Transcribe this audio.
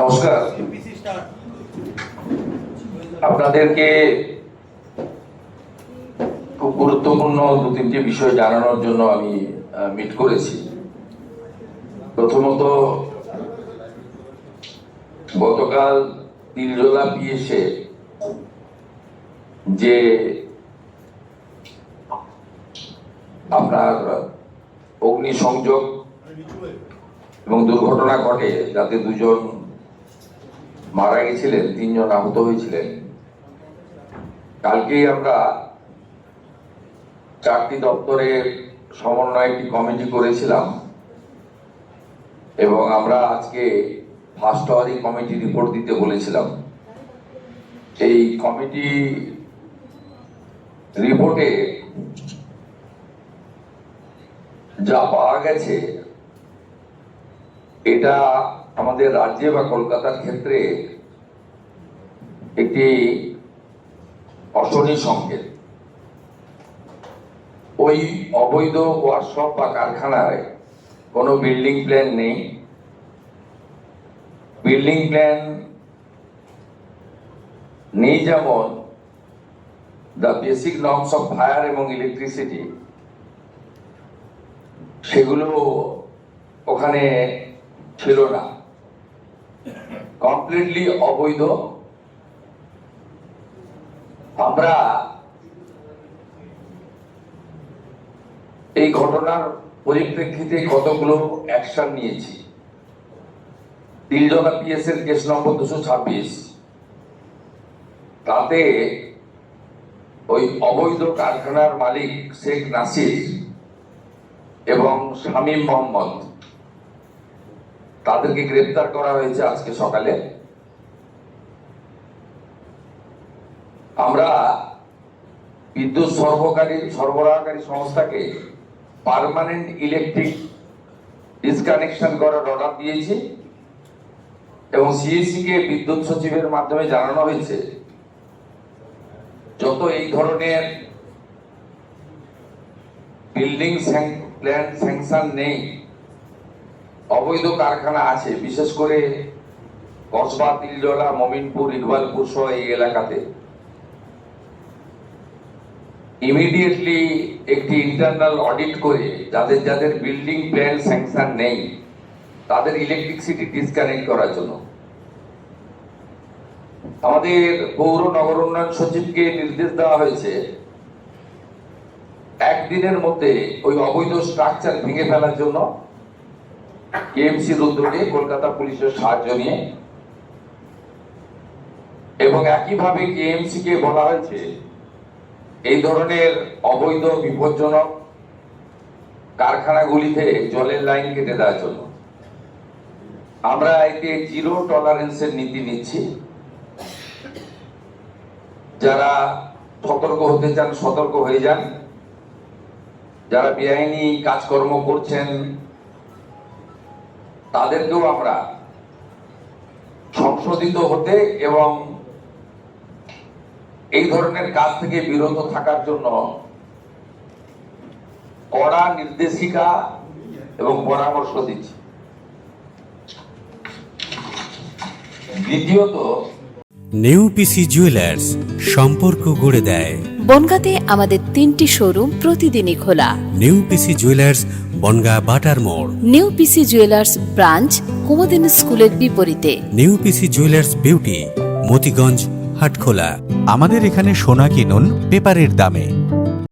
নমস্কার। আপনাদেরকে খুব গুরুত্বপূর্ণ দু তিনটি বিষয় জানানোর জন্য আমি মিট করেছি। প্রথমত, গতকাল তিলজলা পিএসে যে আপনার অগ্নিসংযোগ এবং দুর্ঘটনা ঘটে, যাতে দুজন মারা গেছিলেন, 3 জন আহত হয়েছিলেন। কালকেই আমরা 4টি দপ্তরের সমন্বয়ে একটি কমিটি করেছিলাম এবং আমরা আজকে ফার্স্ট আওয়ারই কমিটি রিপোর্ট দিতে বলেছিলাম। এই কমিটি রিপোর্টে যা পাওয়া গেছে, এটা আমাদের রাজ্যে বা কলকাতার ক্ষেত্রে একটি অশনি সংকেত। ওই অবৈধ ওয়ার্কশপ বা কারখানায় কোনো বিল্ডিং প্ল্যান নেই। বিল্ডিং প্ল্যান নেই যেমন the basic norms of fire এবং ইলেকট্রিসিটি, সেগুলো ওখানে ছিল না, কমপ্লিটলি অবৈধ। আমরা এই ঘটনার পরিপ্রেক্ষিতে কতগুলো অ্যাকশন নিয়েছি। তিলজলা পিএস এর কেস নম্বর 226, তাতে ওই অবৈধ কারখানার মালিক শেখ নাসির এবং শামীম মোহাম্মদ, তাদেরকে গ্রেপ্তার করা হয়েছে আজকে সকালে। আমরা বিদ্যুৎ সরবরাহকারী সংস্থাকে পার্মানেন্ট ইলেকট্রিক ডিসকানেকশন করার অর্ডার দিয়েছি এবং সিএসসি কে বিদ্যুৎ সচিবের মাধ্যমে জানানো হয়েছে যত এই ধরনের বিল্ডিং প্ল্যান স্যাংশন নেই, অবৈধ কারখানা আছে, বিশেষ করে কসবা, তিলজলা, মমিনপুর, ইকবালপুর সহ এই এলাকাতে, ইমিডিয়েটলি একটি ইন্টারনাল অডিট করে যাদের যাদের বিল্ডিং প্ল্যান স্যাংশন নেই তাদের ইলেকট্রিসিটি ডিসকানেক্ট করার জন্য আমাদের পৌর নগর উন্নয়ন সচিবকে নির্দেশ দেওয়া হয়েছে একদিনের মধ্যে ওই অবৈধ স্ট্রাকচার ভেঙে ফেলার জন্য কেএমসির উদ্যোগে কলকাতা পুলিশের সাহায্য নিয়ে। এবং একইভাবে কেএমসি কে বলা হয়েছে এই ধরনের অবৈধ বিপজ্জনক কারখানাগুলিতে জলের লাইন কেটে দেওয়ার জন্য। আমরা এতে 0 টলারেন্সের নীতি নিচ্ছি। যারা সতর্ক হতে চান সতর্ক হয়ে যান, যারা বেআইনি কাজকর্ম করছেন তাদেরকেও আমরা সংশোধিত হতে এবং এই ধরনের কাজ থেকে বিরত থাকার জন্য কড়া নির্দেশিকা এবং পরামর্শ দিচ্ছি। দ্বিতীয়ত, নিউ পিসি জুয়েলার্স সম্পর্ক গড়ে দেয়। বনগাঁতে আমাদের 3টি শোরুম প্রতিদিনই খোলা। নিউ পিসি জুয়েলার্স, বনগাঁ বাটার মোড়। New PC jewellers branch, Kumudini স্কুলের বিপরীতে। New PC jewellers beauty, Motiganj, Hatkhola. আমাদের এখানে সোনা কিনুন পেপারের দামে।